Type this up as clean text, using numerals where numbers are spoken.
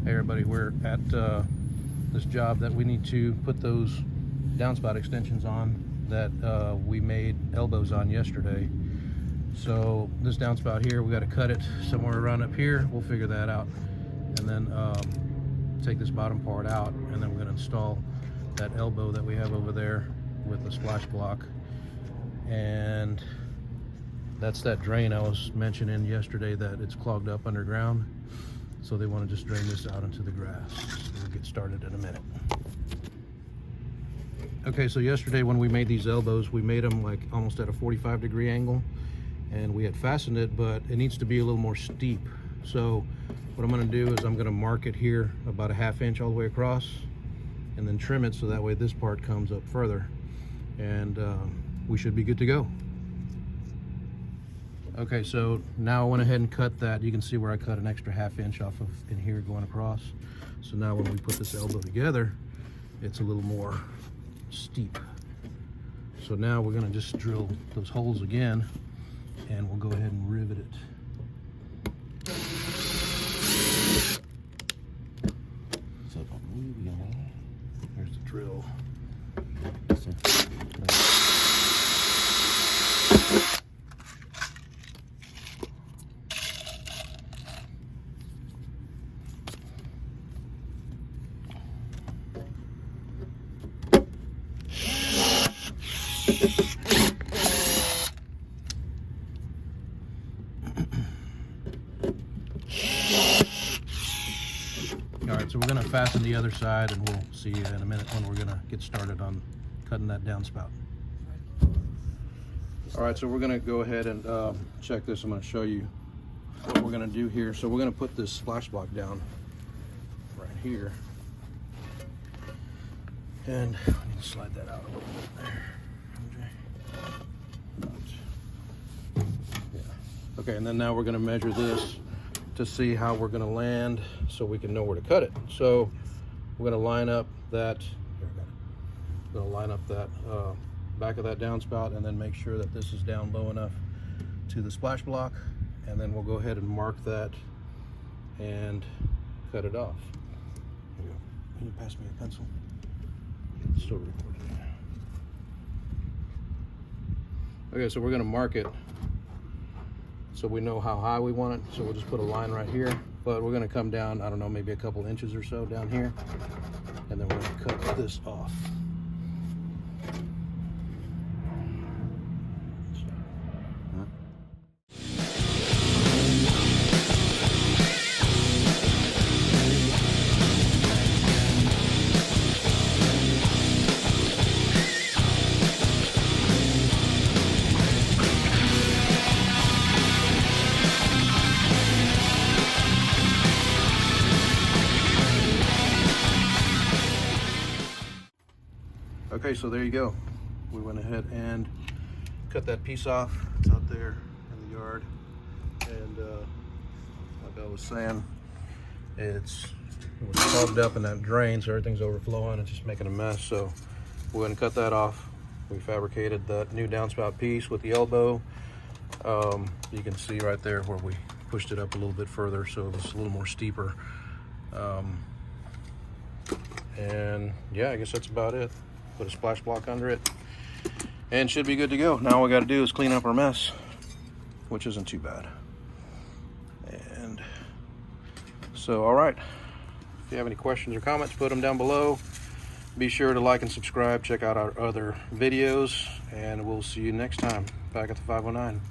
Hey everybody, we're at this job that we need to put those downspout extensions on that we made elbows on yesterday. So this downspout here, we got to cut it somewhere around up here. We'll figure that out, and then take this bottom part out, and then we're going to install that elbow that we have over there with the splash block. And that's that drain I was mentioning yesterday, that it's clogged up underground. So they want to just drain this out into the grass. We'll get started in a minute. Okay, so yesterday when we made these elbows, we made them like almost at a 45-degree angle, and we had fastened it, but it needs to be a little more steep. So what I'm going to do is I'm going to mark it here about a ½ inch all the way across, and then trim it so that way this part comes up further, and we should be good to go. Okay, so now I went ahead and cut that. You can see where I cut an extra ½ inch off of in here going across. So now when we put this elbow together, it's a little more steep. So now we're going to just drill those holes again, and we'll go ahead and rivet it. Here's the drill. All right, so we're going to fasten the other side, and we'll see you in a minute when we're going to get started on cutting that downspout. All right, so we're going to go ahead and check this. I'm going to show you what we're going to do here. So we're going to put this splash block down right here, and I need to slide that out a little bit there. Yeah. Okay, and then now we're going to measure this to see how we're going to land so we can know where to cut it. So we're going to line up that, back of that downspout, and then make sure that this is down low enough to the splash block, and then we'll go ahead and mark that and cut it off. Here you go. Can you pass me a pencil? It's still recording. Okay, so we're going to mark it so we know how high we want it. So we'll just put a line right here, but we're going to come down, I don't know, maybe a couple inches or so down here, and then we're going to cut this off. Okay, so there you go. We went ahead and cut that piece off. It's out there in the yard, and like I was saying, it was clogged up in that drain, so everything's overflowing. It's just making a mess. So we went and cut that off. We fabricated that new downspout piece with the elbow. You can see right there where we pushed it up a little bit further, so it was a little more steeper. And yeah, I guess that's about it. Put a splash block under it, and should be good to go. Now all we got to do is clean up our mess, which isn't too bad. And so, all right, if you have any questions or comments, put them down below. Be sure to like and subscribe. Check out our other videos, and we'll see you next time back at the 509.